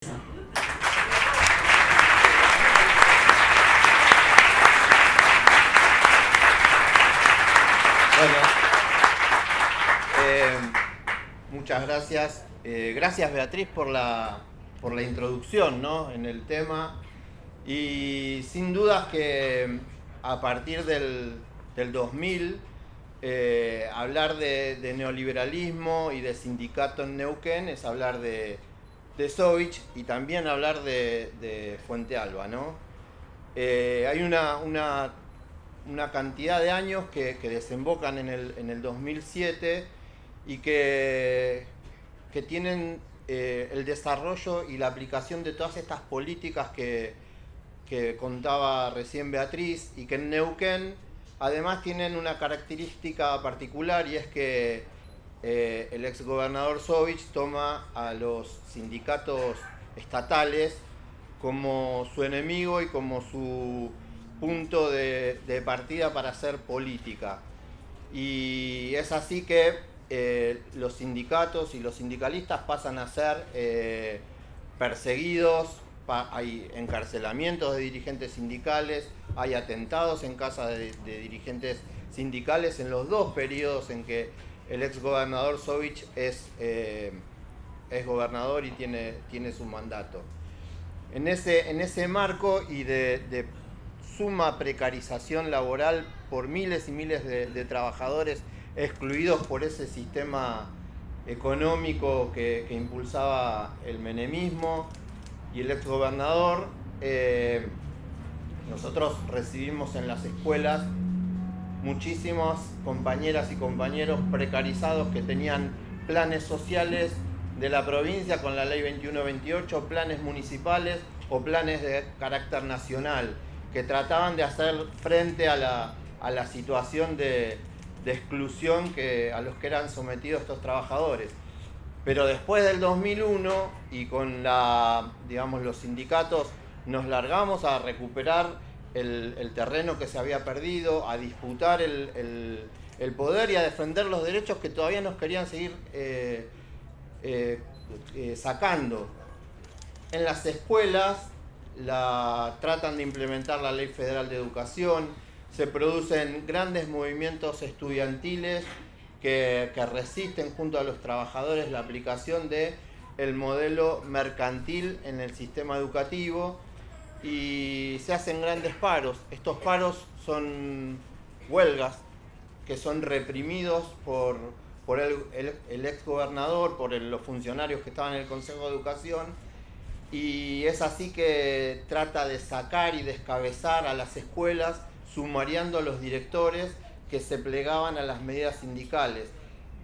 Bueno, muchas gracias. Gracias, Beatriz, por la introducción, ¿no?, en el tema. Y sin dudas que a partir del 2000, hablar de neoliberalismo y de sindicato en Neuquén es hablar de Sovich y también hablar de Fuente Alba, ¿no? Hay una cantidad de años que desembocan en el 2007 y que tienen el desarrollo y la aplicación de todas estas políticas que contaba recién Beatriz, y que en Neuquén además tienen una característica particular, y es que el exgobernador Sovich toma a los sindicatos estatales como su enemigo y como su punto de partida para hacer política. Y es así que los sindicatos y los sindicalistas pasan a ser perseguidos, hay encarcelamientos de dirigentes sindicales, hay atentados en casa de dirigentes sindicales en los dos periodos en que el exgobernador Sovich es gobernador y tiene su mandato. En ese marco y de suma precarización laboral por miles y miles de trabajadores excluidos por ese sistema económico que impulsaba el menemismo y el exgobernador, nosotros recibimos en las escuelas muchísimas compañeras y compañeros precarizados que tenían planes sociales de la provincia con la ley 2128, planes municipales o planes de carácter nacional, que trataban de hacer frente a la situación de exclusión a los que eran sometidos estos trabajadores. Pero después del 2001 y con los sindicatos nos largamos a recuperar el terreno que se había perdido, a disputar el poder y a defender los derechos que todavía nos querían seguir sacando. En las escuelas tratan de implementar la Ley Federal de Educación, se producen grandes movimientos estudiantiles que resisten junto a los trabajadores la aplicación del modelo mercantil en el sistema educativo, y se hacen grandes paros. Estos paros son huelgas que son reprimidos por el exgobernador, por los funcionarios que estaban en el Consejo de Educación, y es así que trata de sacar y descabezar a las escuelas, sumariando a los directores que se plegaban a las medidas sindicales.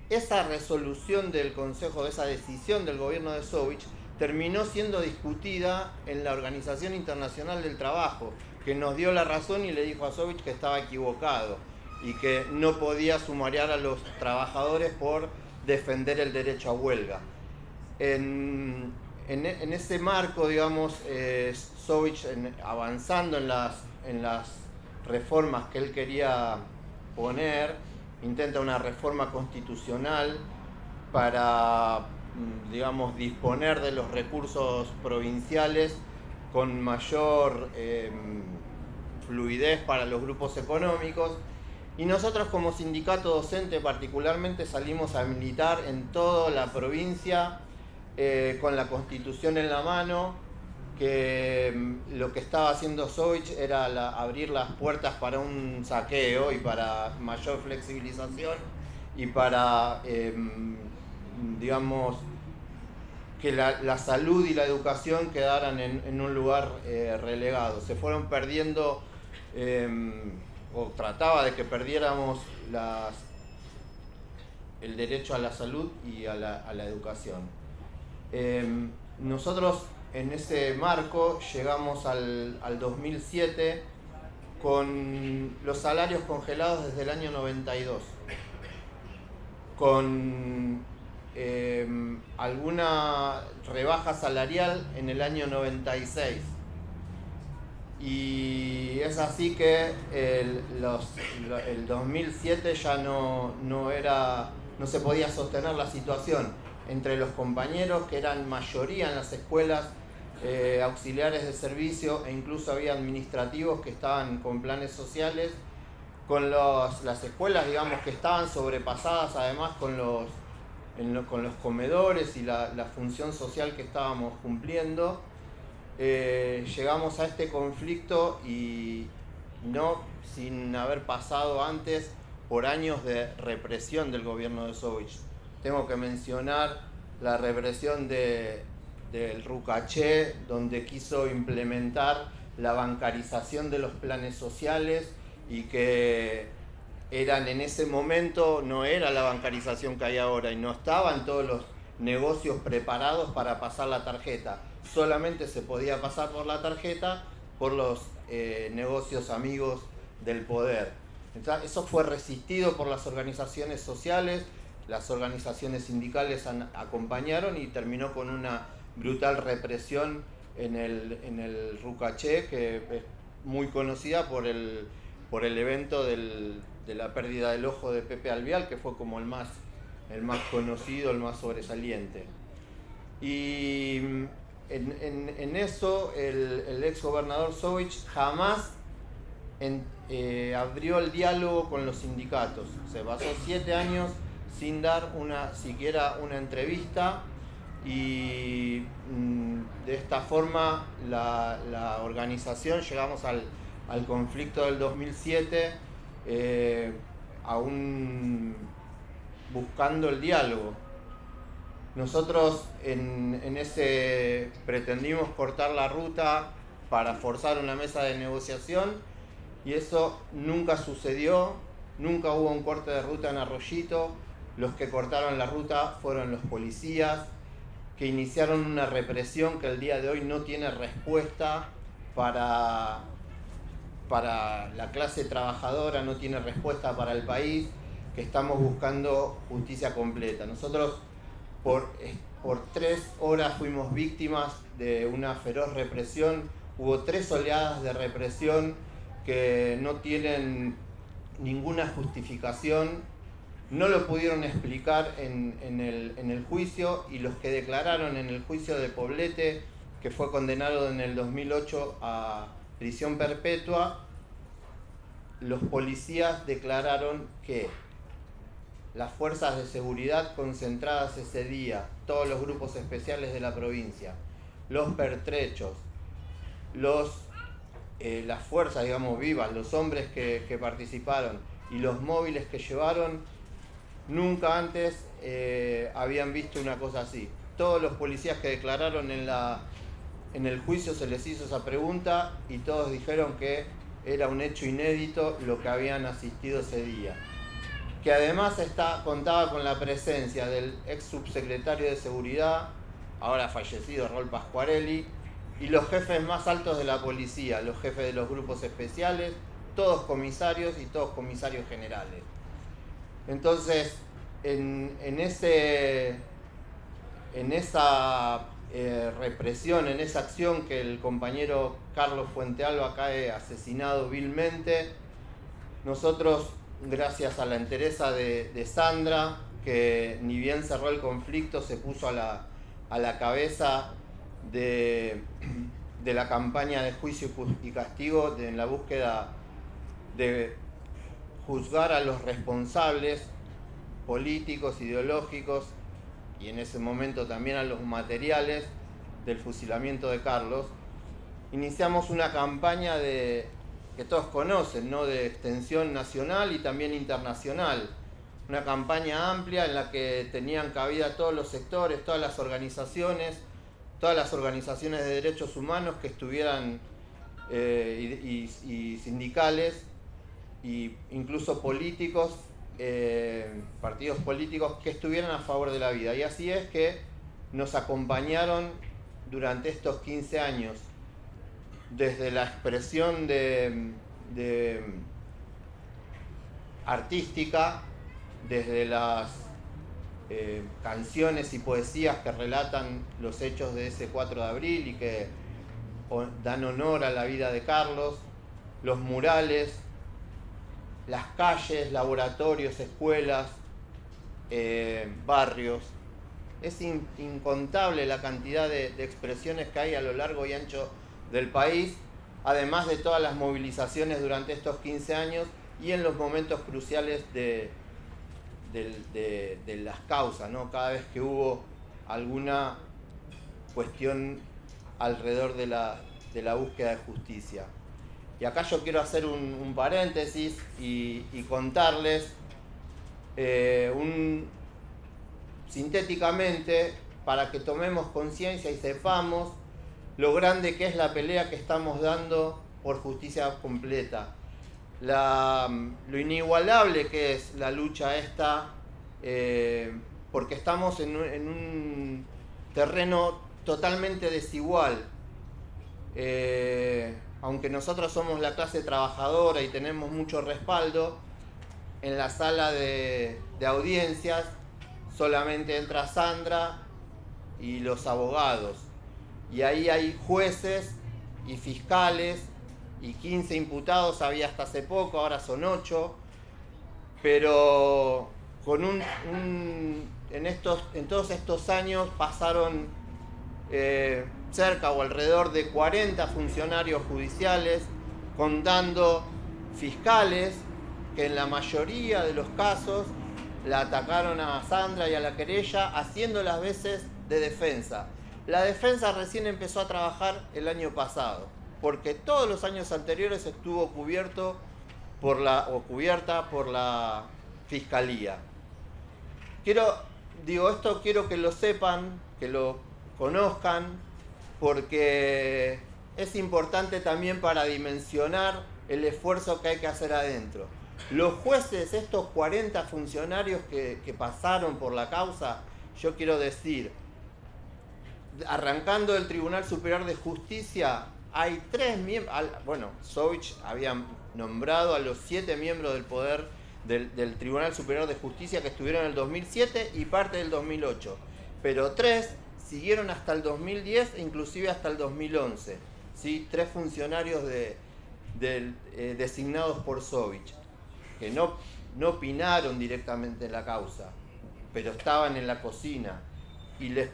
Esa resolución del Consejo, esa decisión del gobierno de Sovich, terminó siendo discutida en la Organización Internacional del Trabajo, que nos dio la razón y le dijo a Sovich que estaba equivocado y que no podía sumariar a los trabajadores por defender el derecho a huelga. En ese marco, Sovich, avanzando en las reformas que él quería poner, intenta una reforma constitucional para, disponer de los recursos provinciales con mayor fluidez para los grupos económicos. Y nosotros como sindicato docente particularmente salimos a militar en toda la provincia con la Constitución en la mano, que lo que estaba haciendo Sovich era abrir las puertas para un saqueo y para mayor flexibilización y para, que la salud y la educación quedaran en un lugar relegado. Se fueron perdiendo, o trataba de que perdiéramos el derecho a la salud y a la educación. Nosotros en ese marco llegamos al 2007 con los salarios congelados desde el año 92, con alguna rebaja salarial en el año 96. Y es así que el 2007 ya no se podía sostener la situación entre los compañeros, que eran mayoría en las escuelas auxiliares de servicio e incluso había administrativos que estaban con planes sociales, con las escuelas, digamos, que estaban sobrepasadas además con los comedores y la función social que estábamos cumpliendo. Llegamos a este conflicto y no sin haber pasado antes por años de represión del gobierno de Sovich. Tengo que mencionar la represión del Rucaché, donde quiso implementar la bancarización de los planes sociales y que eran en ese momento, no era la bancarización que hay ahora y no estaban todos los negocios preparados para pasar la tarjeta. Solamente se podía pasar por la tarjeta por los negocios amigos del poder. Entonces, eso fue resistido por las organizaciones sociales, las organizaciones sindicales acompañaron y terminó con una brutal represión en el Rucaché, que es muy conocida por el evento de la pérdida del ojo de Pepe Albial, que fue como el más conocido, el más sobresaliente. Y en eso el ex gobernador Sovich jamás abrió el diálogo con los sindicatos. Se pasó 7 años sin dar siquiera una entrevista y de esta forma la organización, llegamos al conflicto del 2007 aún buscando el diálogo. Nosotros en ese pretendimos cortar la ruta para forzar una mesa de negociación y eso nunca sucedió, nunca hubo un corte de ruta en Arroyito. Los que cortaron la ruta fueron los policías, que iniciaron una represión que el día de hoy no tiene respuesta para la clase trabajadora, no tiene respuesta para el país, que estamos buscando justicia completa. Nosotros por 3 horas fuimos víctimas de una feroz represión. Hubo 3 oleadas de represión que no tienen ninguna justificación, no lo pudieron explicar en el juicio, y los que declararon en el juicio de Poblete, que fue condenado en el 2008 a prisión perpetua, los policías declararon que las fuerzas de seguridad concentradas ese día, todos los grupos especiales de la provincia, los pertrechos, las fuerzas, digamos, vivas, los hombres que participaron y los móviles que llevaron, nunca antes habían visto una cosa así. Todos los policías que declararon en el juicio se les hizo esa pregunta y todos dijeron que era un hecho inédito lo que habían asistido ese día. Que además contaba con la presencia del ex subsecretario de Seguridad, ahora fallecido, Raúl Pasquarelli, y los jefes más altos de la policía, los jefes de los grupos especiales, todos comisarios y todos comisarios generales. Entonces, en esa represión, en esa acción que el compañero Carlos Fuentealba cae asesinado vilmente, nosotros, gracias a la entereza de Sandra, que ni bien cerró el conflicto, se puso a la cabeza de la campaña de juicio y castigo en la búsqueda de juzgar a los responsables políticos, ideológicos y en ese momento también a los materiales del fusilamiento de Carlos. Iniciamos una campaña que todos conocen, ¿no?, de extensión nacional y también internacional. Una campaña amplia en la que tenían cabida todos los sectores, todas las organizaciones de derechos humanos que estuvieran y sindicales e incluso políticos, partidos políticos que estuvieran a favor de la vida. Y así es que nos acompañaron durante estos 15 años, desde la expresión artística, desde las canciones y poesías que relatan los hechos de ese 4 de abril y que dan honor a la vida de Carlos, los murales, las calles, laboratorios, escuelas, barrios. es incontable la cantidad de expresiones que hay a lo largo y ancho del país, además de todas las movilizaciones durante estos 15 años y en los momentos cruciales de las causas, ¿no? Cada vez que hubo alguna cuestión alrededor de la búsqueda de justicia. Y acá yo quiero hacer un paréntesis y contarles sintéticamente, para que tomemos conciencia y sepamos lo grande que es la pelea que estamos dando por justicia completa. Lo inigualable que es la lucha esta, porque estamos en un terreno totalmente desigual. Aunque nosotros somos la clase trabajadora y tenemos mucho respaldo, en la sala de audiencias solamente entra Sandra y los abogados. Y ahí hay jueces y fiscales y 15 imputados, había hasta hace poco, ahora son 8. Pero con en todos estos años pasaron cerca o alrededor de 40 funcionarios judiciales, contando fiscales que en la mayoría de los casos la atacaron a Sandra y a la querella, haciendo las veces de defensa. La defensa recién empezó a trabajar el año pasado, porque todos los años anteriores estuvo cubierta por la fiscalía. Esto quiero que lo sepan, que lo conozcan, porque es importante también para dimensionar el esfuerzo que hay que hacer adentro. Los jueces, estos 40 funcionarios que pasaron por la causa, yo quiero decir, arrancando del Tribunal Superior de Justicia, hay 3 miembros, Sovich había nombrado a los 7 miembros del poder del Tribunal Superior de Justicia que estuvieron en el 2007 y parte del 2008, pero 3 siguieron hasta el 2010 e inclusive hasta el 2011, ¿sí? 3 funcionarios designados por Sovich, que no opinaron directamente en la causa, pero estaban en la cocina. Y les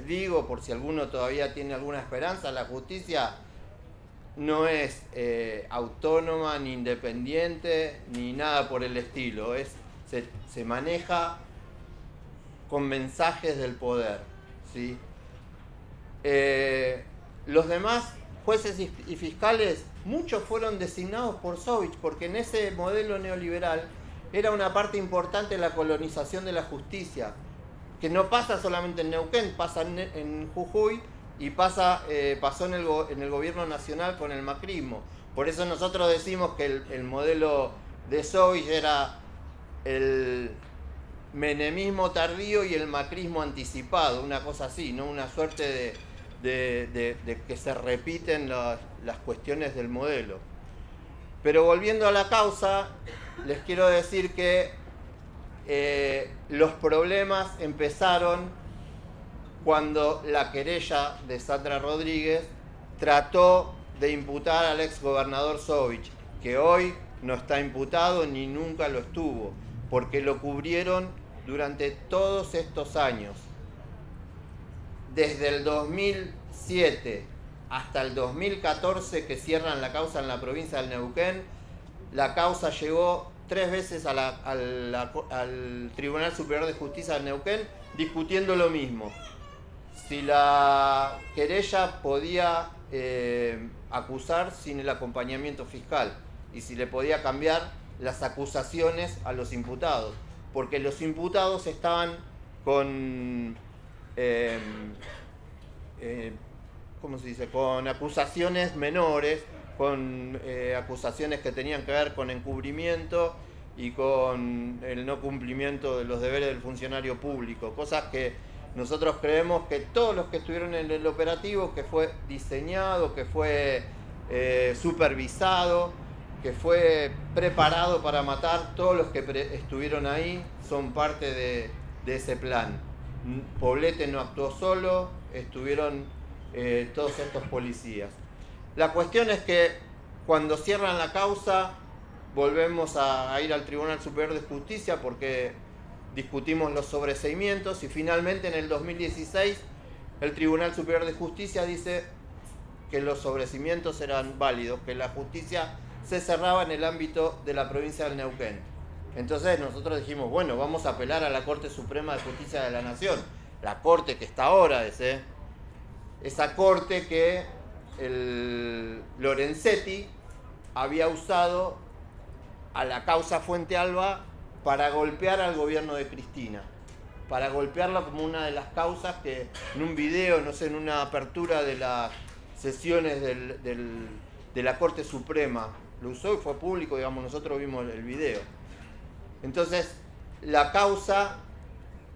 digo, por si alguno todavía tiene alguna esperanza, la justicia no es autónoma, ni independiente, ni nada por el estilo. Se maneja con mensajes del poder, ¿sí? Los demás jueces y fiscales, muchos fueron designados por Sovich, porque en ese modelo neoliberal era una parte importante de la colonización de la justicia, que no pasa solamente en Neuquén, pasa en Jujuy y pasó en el gobierno nacional con el macrismo. Por eso nosotros decimos que el modelo de Sovich era el menemismo tardío y el macrismo anticipado, una cosa así, ¿no? Una suerte de que se repiten las cuestiones del modelo. Pero volviendo a la causa, les quiero decir que los problemas empezaron cuando la querella de Sandra Rodríguez trató de imputar al ex gobernador Sovich, que hoy no está imputado ni nunca lo estuvo, porque lo cubrieron durante todos estos años. Desde el 2007 hasta el 2014, que cierran la causa en la provincia del Neuquén, la causa llegó 3 veces al Tribunal Superior de Justicia de Neuquén discutiendo lo mismo. Si la querella podía acusar sin el acompañamiento fiscal y si le podía cambiar las acusaciones a los imputados, porque los imputados estaban con con acusaciones menores, con acusaciones que tenían que ver con encubrimiento y con el no cumplimiento de los deberes del funcionario público, cosas que nosotros creemos que todos los que estuvieron en el operativo, que fue diseñado, que fue supervisado, que fue preparado para matar, todos los que estuvieron ahí son parte de ese plan. Poblete no actuó solo, estuvieron todos estos policías. La cuestión es que cuando cierran la causa volvemos a ir al Tribunal Superior de Justicia porque discutimos los sobreseimientos y finalmente en el 2016 el Tribunal Superior de Justicia dice que los sobreseimientos eran válidos, que la justicia se cerraba en el ámbito de la provincia del Neuquén. Entonces nosotros dijimos, bueno, vamos a apelar a la Corte Suprema de Justicia de la Nación, la corte que está ahora, esa corte que el Lorenzetti había usado a la causa Fuente Alba para golpear al gobierno de Cristina, para golpearla como una de las causas que en un video, no sé, en una apertura de las sesiones de la Corte Suprema, lo usó y fue público, digamos, nosotros vimos el video. Entonces, la causa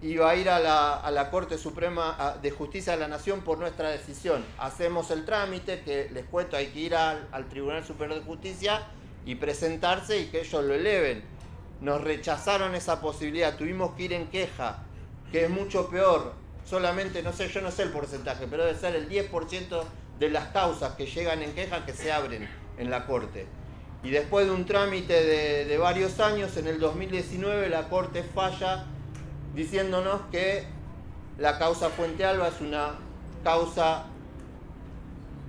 iba a ir a la Corte Suprema de Justicia de la Nación por nuestra decisión. Hacemos el trámite, que les cuento, hay que ir al Tribunal Superior de Justicia y presentarse y que ellos lo eleven. Nos rechazaron esa posibilidad, tuvimos que ir en queja, que es mucho peor. Solamente, no sé, yo no sé el porcentaje, pero debe ser el 10% de las causas que llegan en queja que se abren en la Corte. Y después de un trámite de varios años, en el 2019 la Corte falla diciéndonos que la causa Fuente Alba es una causa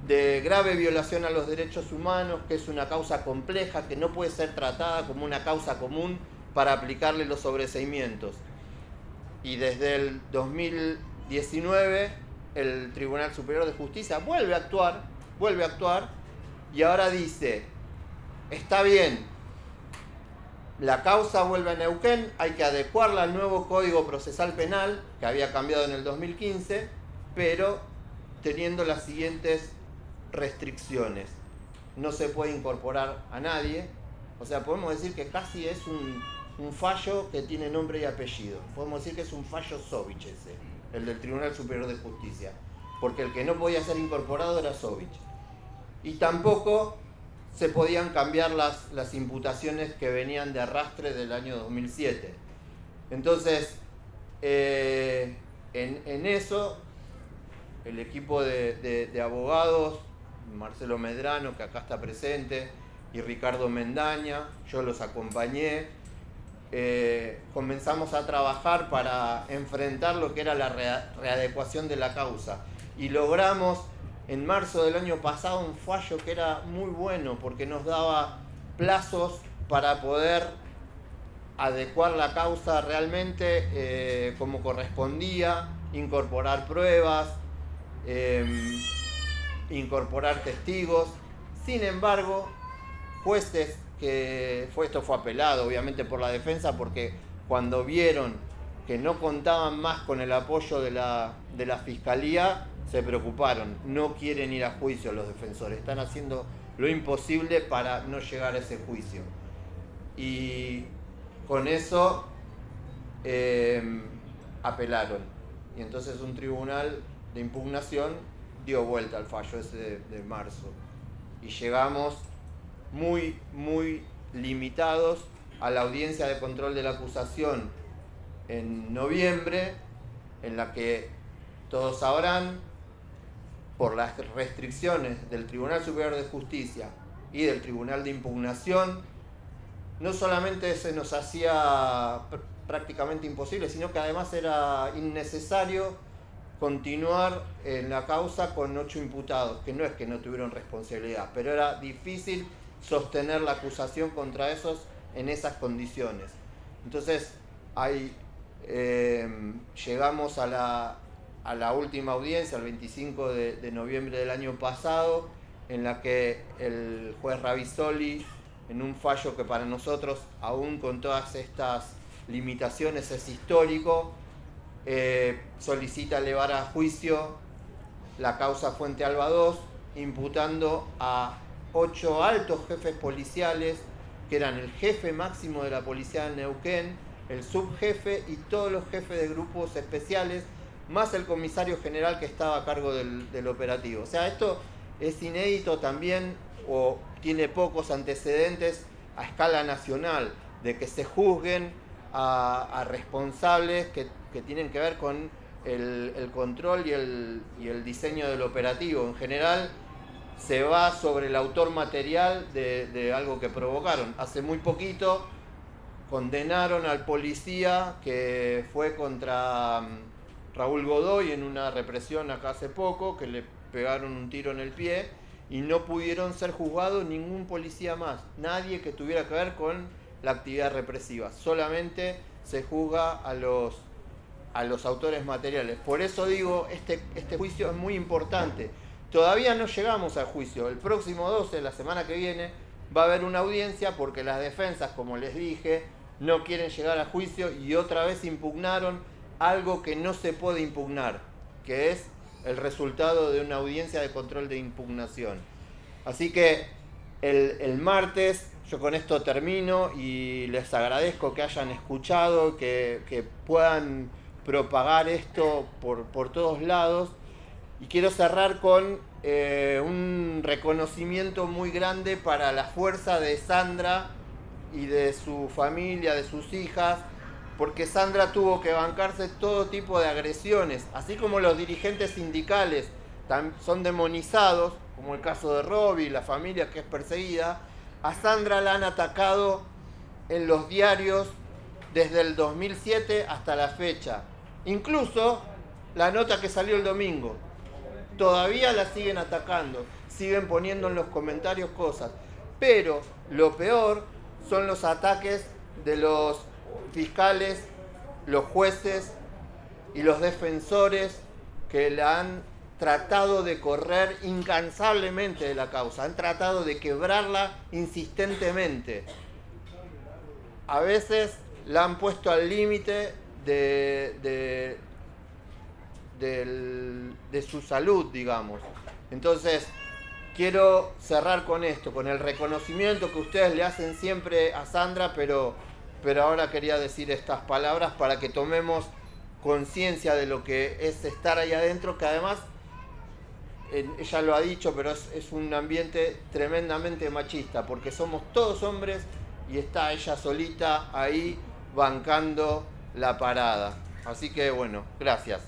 de grave violación a los derechos humanos, que es una causa compleja, que no puede ser tratada como una causa común para aplicarle los sobreseimientos. Y desde el 2019 el Tribunal Superior de Justicia vuelve a actuar y ahora dice, está bien, la causa vuelve a Neuquén, hay que adecuarla al nuevo Código Procesal Penal, que había cambiado en el 2015, pero teniendo las siguientes restricciones. No se puede incorporar a nadie, o sea, podemos decir que casi es un fallo que tiene nombre y apellido. Podemos decir que es un fallo Sovich ese, el del Tribunal Superior de Justicia, porque el que no podía ser incorporado era Sovich. Y tampoco se podían cambiar las imputaciones que venían de arrastre del año 2007. Entonces, en eso, el equipo de abogados, Marcelo Medrano, que acá está presente, y Ricardo Mendaña, yo los acompañé, comenzamos a trabajar para enfrentar lo que era la readecuación de la causa. Y logramos en marzo del año pasado un fallo que era muy bueno porque nos daba plazos para poder adecuar la causa realmente como correspondía, incorporar pruebas, incorporar testigos. Sin embargo, jueces esto fue apelado obviamente por la defensa, porque cuando vieron que no contaban más con el apoyo de la Fiscalía, se preocuparon, no quieren ir a juicio los defensores, están haciendo lo imposible para no llegar a ese juicio. Y con eso apelaron. Y entonces un tribunal de impugnación dio vuelta al fallo ese de marzo. Y llegamos muy, muy limitados a la audiencia de control de la acusación en noviembre, en la que todos sabrán, por las restricciones del Tribunal Superior de Justicia y del Tribunal de Impugnación, no solamente se nos hacía prácticamente imposible, sino que además era innecesario continuar en la causa con 8 imputados, que no es que no tuvieron responsabilidad, pero era difícil sostener la acusación contra esos en esas condiciones. Entonces, llegamos a la última audiencia, el 25 de noviembre del año pasado, en la que el juez Ravizoli, en un fallo que para nosotros, aún con todas estas limitaciones, es histórico, solicita elevar a juicio la causa Fuente Alba 2, imputando a 8 altos jefes policiales, que eran el jefe máximo de la policía de Neuquén, el subjefe y todos los jefes de grupos especiales, más el comisario general que estaba a cargo del operativo. O sea, esto es inédito también, o tiene pocos antecedentes a escala nacional, de que se juzguen a responsables que tienen que ver con el control y el diseño del operativo. En general, se va sobre el autor material de algo que provocaron. Hace muy poquito, condenaron al policía que fue contra Raúl Godoy en una represión acá hace poco, que le pegaron un tiro en el pie y no pudieron ser juzgados ningún policía más, nadie que tuviera que ver con la actividad represiva, solamente se juzga a los autores materiales. Por eso digo, este juicio es muy importante. Todavía no llegamos al juicio, el próximo 12, la semana que viene, va a haber una audiencia porque las defensas, como les dije, no quieren llegar a juicio y otra vez impugnaron algo que no se puede impugnar, que es el resultado de una audiencia de control de impugnación. Así que el martes, yo con esto termino y les agradezco que hayan escuchado, que puedan propagar esto por todos lados. Y quiero cerrar con un reconocimiento muy grande para la fuerza de Sandra y de su familia, de sus hijas, porque Sandra tuvo que bancarse todo tipo de agresiones, así como los dirigentes sindicales son demonizados, como el caso de Robbie, la familia que es perseguida. A Sandra la han atacado en los diarios desde el 2007 hasta la fecha. Incluso la nota que salió el domingo. Todavía la siguen atacando, siguen poniendo en los comentarios cosas. Pero lo peor son los ataques de los fiscales, los jueces y los defensores que la han tratado de correr incansablemente de la causa, han tratado de quebrarla insistentemente. A veces la han puesto al límite de su salud, digamos. Entonces, quiero cerrar con esto, con el reconocimiento que ustedes le hacen siempre a Sandra, pero ahora quería decir estas palabras para que tomemos conciencia de lo que es estar ahí adentro, que además, ella lo ha dicho, pero es un ambiente tremendamente machista, porque somos todos hombres y está ella solita ahí bancando la parada. Así que bueno, gracias.